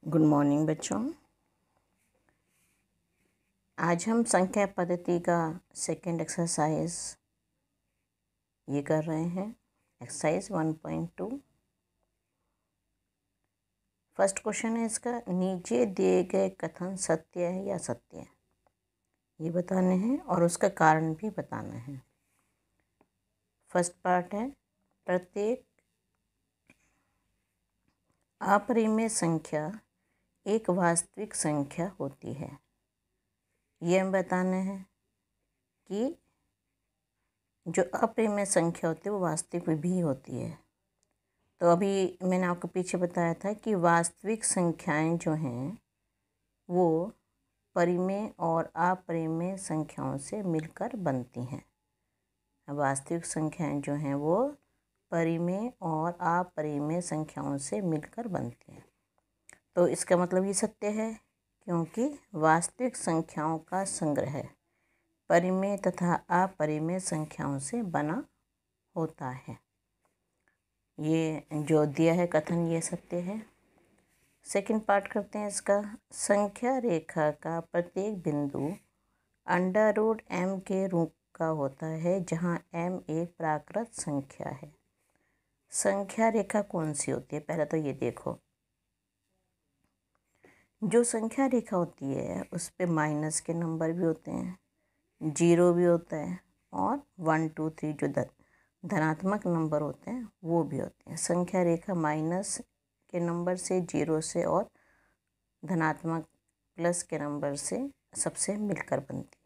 Good morning बच्चों। आज हम संख्या पद्धति का सेकेंड एक्सरसाइज ये कर रहे हैं। एक्सरसाइज 1.2। फर्स्ट क्वेश्चन है इसका, नीचे दिए गए कथन सत्य है या असत्य है ये बताने हैं और उसका कारण भी बताना है। फर्स्ट पार्ट है, प्रत्येक अपरिमेय संख्या एक वास्तविक संख्या होती है। ये हम बताना है कि जो अपरिमेय संख्या होती है वो वास्तविक भी होती है। तो अभी मैंने आपको पीछे बताया था कि वास्तविक संख्याएं जो हैं वो परिमेय और अपरिमेय संख्याओं से मिलकर बनती हैं। वास्तविक संख्याएं जो हैं वो परिमेय और अपरिमेय संख्याओं से मिलकर बनती हैं। तो इसका मतलब ये सत्य है क्योंकि वास्तविक संख्याओं का संग्रह परिमेय तथा अपरिमेय संख्याओं से बना होता है। ये जो दिया है कथन ये सत्य है। सेकंड पार्ट करते हैं इसका, संख्या रेखा का प्रत्येक बिंदु √m के रूप का होता है जहां m एक प्राकृत संख्या है। संख्या रेखा कौन सी होती है पहले तो ये देखो। जो संख्या रेखा होती है उस पे माइनस के नंबर भी होते हैं, 0 भी होता है और 1 2 3 जो धनात्मक नंबर होते हैं वो भी होते हैं। संख्या रेखा माइनस के नंबर से, 0 से और धनात्मक प्लस के नंबर से सबसे मिलकर बनती है।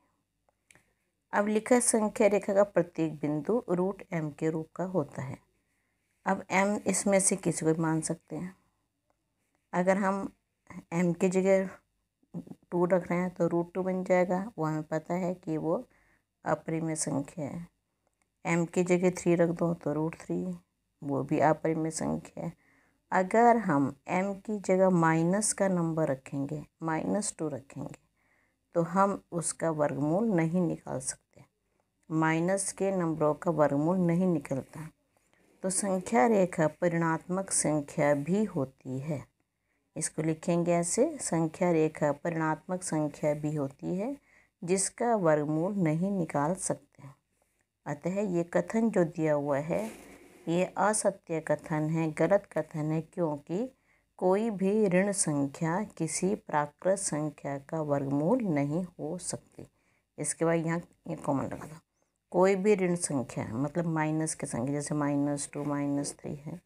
अब लिखा है संख्या रेखा का प्रत्येक बिंदु √m के रूप का होता है। अब m इसमें से किसी को भी मान सकते हैं। अगर हम m की जगह 2 रख रहे हैं तो √2 बन जाएगा, वो हमें पता है कि वो अपरिमेय संख्या है। m की जगह 3 रख दो तो √3, वो भी अपरिमेय संख्या है। अगर हम m की जगह माइनस का नंबर रखेंगे, -2 रखेंगे, तो हम उसका वर्गमूल नहीं निकाल सकते। माइनस के नंबरों का वर्गमूल नहीं निकलता। तो संख्या रेखा परिणात्मक संख्या भी होती है। इसको लिखेंगे ऐसे, संख्या रेखा परिणात्मक संख्या भी होती है जिसका वर्गमूल नहीं निकाल सकते। अतः ये कथन जो दिया हुआ है ये असत्य कथन है, गलत कथन है, क्योंकि कोई भी ऋण संख्या किसी प्राकृत संख्या का वर्गमूल नहीं हो सकती। इसके बाद यहाँ ये कॉमन लगा दो, कोई भी ऋण संख्या मतलब माइनस की संख्या जैसे -2 -3 है,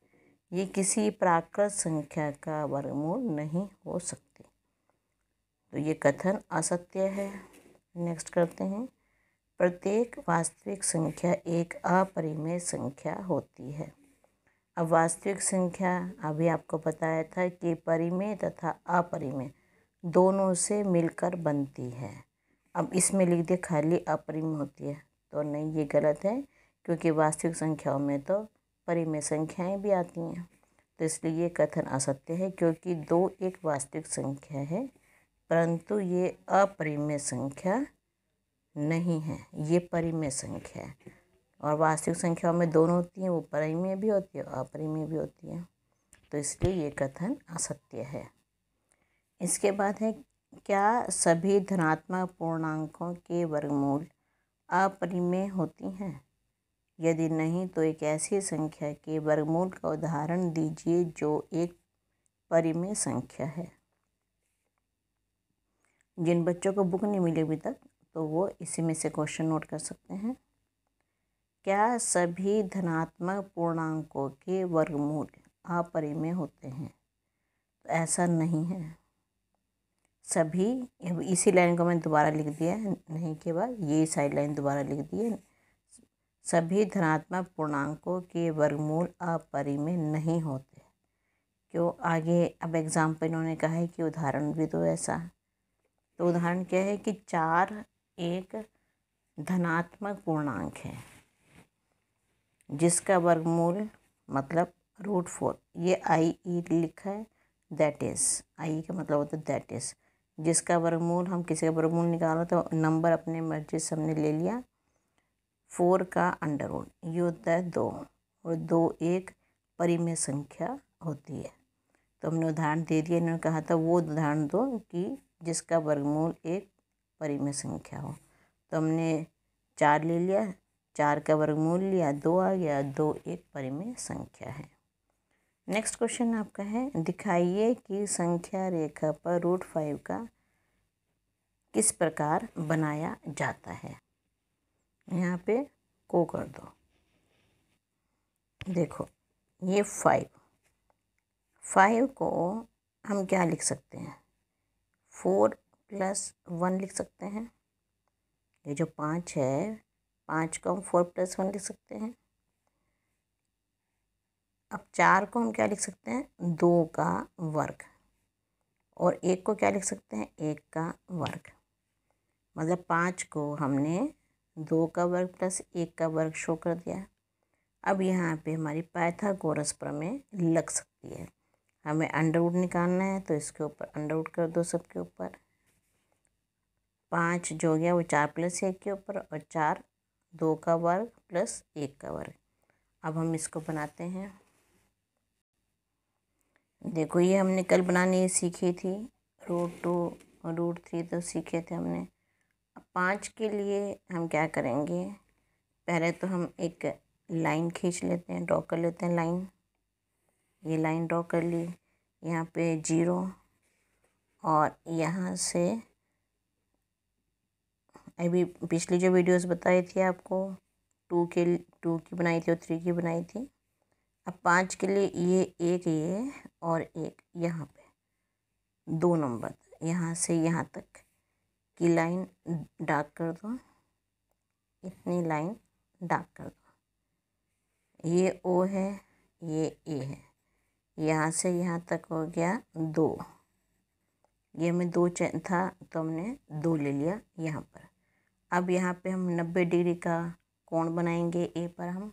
ये किसी प्राकृत संख्या का वर्गमूल नहीं हो सकती। तो ये कथन असत्य है। नेक्स्ट करते हैं, प्रत्येक वास्तविक संख्या एक अपरिमेय संख्या होती है। अब वास्तविक संख्या अभी आपको बताया था कि परिमेय तथा अपरिमेय दोनों से मिलकर बनती है। अब इसमें लिख दे खाली अपरिमेय होती है, तो नहीं, ये गलत है क्योंकि वास्तविक संख्याओं में तो परिमेय संख्याएं भी आती हैं। तो इसलिए ये कथन असत्य है क्योंकि 2 एक वास्तविक संख्या है परंतु ये अपरिमेय संख्या नहीं है, ये परिमेय संख्या है। और वास्तविक संख्याओं में दोनों होती हैं, वो परिमेय भी होती है और अपरिमेय भी होती है। तो इसलिए ये कथन असत्य है। इसके बाद है, क्या सभी धनात्मक पूर्णांकों के वर्गमूल अपरिमेय होती हैं? यदि नहीं तो एक ऐसी संख्या के वर्गमूल का उदाहरण दीजिए जो एक परिमेय संख्या है। जिन बच्चों को बुक नहीं मिली अभी तक तो वो इसी में से क्वेश्चन नोट कर सकते हैं। क्या सभी धनात्मक पूर्णांकों के वर्गमूल अपरिमेय होते हैं? तो ऐसा नहीं है। सभी, इसी लाइन को मैंने दोबारा लिख दिया है, नहीं के बाद ये साइड लाइन दोबारा लिख दी है। सभी धनात्मक पूर्णांकों के वर्गमूल अपरिमेय नहीं होते। क्यों? आगे अब एग्जाम्पल इन्होंने कहा है कि उदाहरण भी दो ऐसा। तो उदाहरण क्या है कि 4 एक धनात्मक पूर्णांक है जिसका वर्गमूल मतलब √4, ये i लिखा है, दैट इज़, i का मतलब होता है दैट इज़, जिसका वर्गमूल हम किसी का वर्गमूल निकालो तो नंबर अपने मर्जी से हमने ले लिया, 4 का अंडर रूट, ये होता है 2, और 2 एक परिमेय संख्या होती है। तो हमने उदाहरण दे दिया, इन्होंने कहा था वो उदाहरण दो कि जिसका वर्गमूल एक परिमेय संख्या हो। तो हमने 4 ले लिया, 4 का वर्गमूल लिया, 2 आ गया, 2 एक परिमेय संख्या है। नेक्स्ट क्वेश्चन आपका है, दिखाइए कि संख्या रेखा पर √5 का किस प्रकार बनाया जाता है। यहाँ पे को कर दो। देखो ये 5 को हम क्या लिख सकते हैं, 4 + 1 लिख सकते हैं। ये जो 5 है, 5 को हम 4 + 1 लिख सकते हैं। अब 4 को हम क्या लिख सकते हैं, 2 का वर्ग, और 1 को क्या लिख सकते हैं, 1 का वर्ग। मतलब 5 को हमने 2 का वर्ग + 1 का वर्ग शो कर दिया। अब यहाँ पे हमारी पाइथागोरस प्रमेय लग सकती है। हमें अंडर निकालना है, तो इसके ऊपर अंडर कर दो सबके ऊपर। 5 जो हो गया वो 4 + 1 के ऊपर, और 4 2 का वर्ग + 1 का वर्ग। अब हम इसको बनाते हैं। देखो ये हमने कल बनानी सीखी थी, √2 और √3 तो सीखे थे हमने। अब 5 के लिए हम क्या करेंगे, पहले तो हम एक लाइन खींच लेते हैं, ड्रॉ कर लेते हैं लाइन। ये लाइन ड्रॉ कर ली, यहाँ पे 0, और यहाँ से अभी पिछली जो वीडियोस बताई थी आपको, 2 की बनाई थी और 3 की बनाई थी। अब 5 के लिए ये एक, ये और एक यहाँ पे 2 नंबर, यहाँ से यहाँ तक की लाइन डार्क कर दो, इतनी लाइन डार्क कर दो। ये O है, ये A है, यहाँ से यहाँ तक हो गया 2। ये हमें 2 था तो हमने 2 ले लिया यहाँ पर। अब यहाँ पे हम 90 डिग्री का कोण बनाएंगे A पर हम।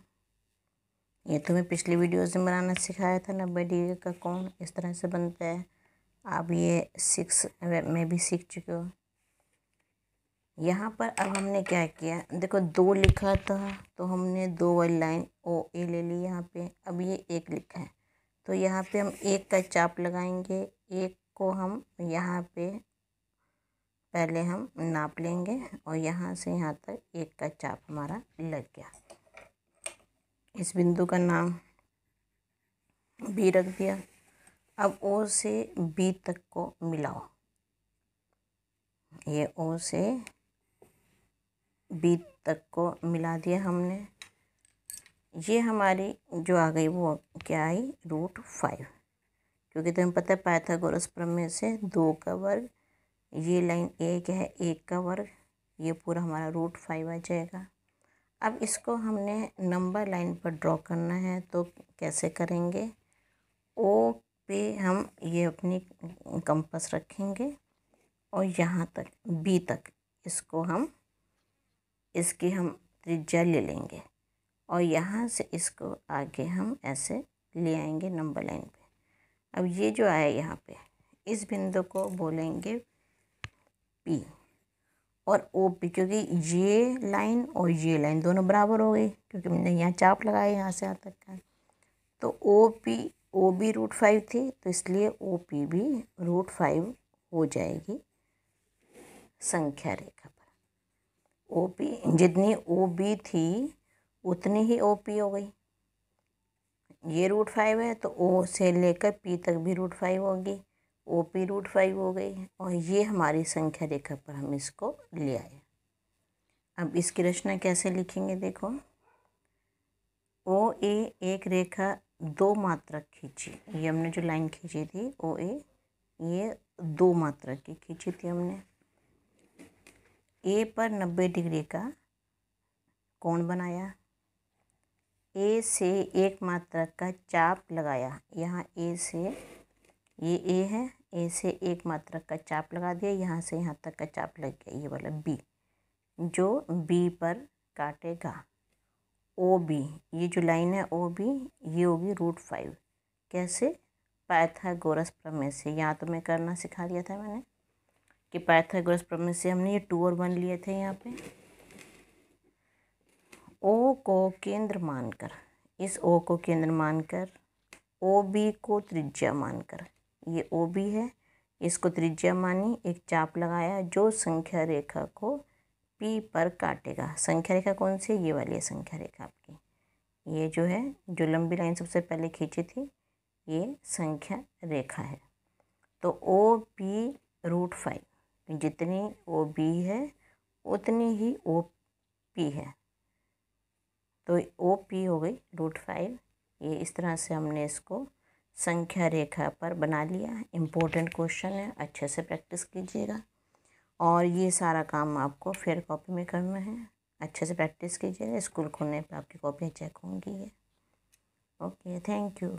ये तो मैं पिछली वीडियोस में बनाना सिखाया था, 90 डिग्री का कोण इस तरह से बनता है। अब ये 6 मैं भी सीख चुकी हूँ। यहाँ पर अब हमने क्या किया, देखो 2 लिखा था तो हमने 2 वाली लाइन OA ले ली यहाँ पे। अब ये 1 लिखा है तो यहाँ पे हम 1 का चाप लगाएंगे। 1 को हम यहाँ पे पहले हम नाप लेंगे, और यहाँ से यहाँ तक 1 का चाप हमारा लग गया। इस बिंदु का नाम B रख दिया। अब O से B तक को मिलाओ। ये O से B तक को मिला दिया हमने। ये हमारी जो आ गई वो क्या आई, √5, क्योंकि तुम्हें पता है पाइथागोरस प्रमेय से 2 का वर्ग, ये लाइन 1 है, 1 का वर्ग, ये पूरा हमारा √5 आ जाएगा। अब इसको हमने नंबर लाइन पर ड्रॉ करना है, तो कैसे करेंगे, O पे हम ये अपनी कंपास रखेंगे, और यहाँ तक B तक इसको हम इसकी हम त्रिज्या ले लेंगे, और यहाँ से इसको आगे हम ऐसे ले आएंगे नंबर लाइन पे। अब ये जो आया यहाँ पे, इस बिंदु को बोलेंगे P और OP, क्योंकि ये लाइन और ये लाइन दोनों बराबर हो गई, क्योंकि मैंने यहाँ चाप लगाया यहाँ से यहाँ तक का। तो OB √5 थी, तो इसलिए OP भी √5 हो जाएगी संख्या रेखा पर। OP जितनी OB थी उतनी ही OP हो गई। ये √5 है तो O से लेकर P तक भी √5 होगी, OP √5 हो गई, और ये हमारी संख्या रेखा पर हम इसको ले आए। अब इसकी रचना कैसे लिखेंगे, देखो OA एक रेखा 2 मात्रक खींची, ये हमने जो लाइन खींची थी OA, ये 2 मात्रक की खींची थी हमने। A पर 90 डिग्री का कोण बनाया, A से 1 मात्रक का चाप लगाया। यहाँ A से, ये A है, A से 1 मात्रक का चाप लगा दिया, यहाँ से यहाँ तक का चाप लग गया, ये वाला B, जो B पर काटेगा। OB, ये जो लाइन है OB, ये होगी √5। कैसे, पाइथागोरस प्रमेय से। यहाँ तो मैं करना सिखा दिया था मैंने कि पाइथागोरस प्रमेय से हमने ये 2 और 1 लिए थे। यहाँ पे O को केंद्र मानकर, इस O को केंद्र मानकर, OB को त्रिज्या मानकर ये ओ बी है, इसको त्रिज्या मानी, एक चाप लगाया जो संख्या रेखा को पी पर काटेगा। संख्या रेखा कौन सी है? ये वाली है संख्या रेखा आपकी। ये जो है, जो लंबी लाइन सबसे पहले खींची थी, ये संख्या रेखा है। तो ओ पी √5, जितनी ओ बी है उतनी ही ओ पी है, तो ओ पी हो गई √5। ये इस तरह से हमने इसको संख्या रेखा पर बना लिया। इम्पोर्टेंट क्वेश्चन है, अच्छे से प्रैक्टिस कीजिएगा। और ये सारा काम आपको फेयर कॉपी में करना है, अच्छे से प्रैक्टिस कीजिएगा। स्कूल खुलने पर आपकी कॉपियाँ चेक होंगी। Okay, thank you.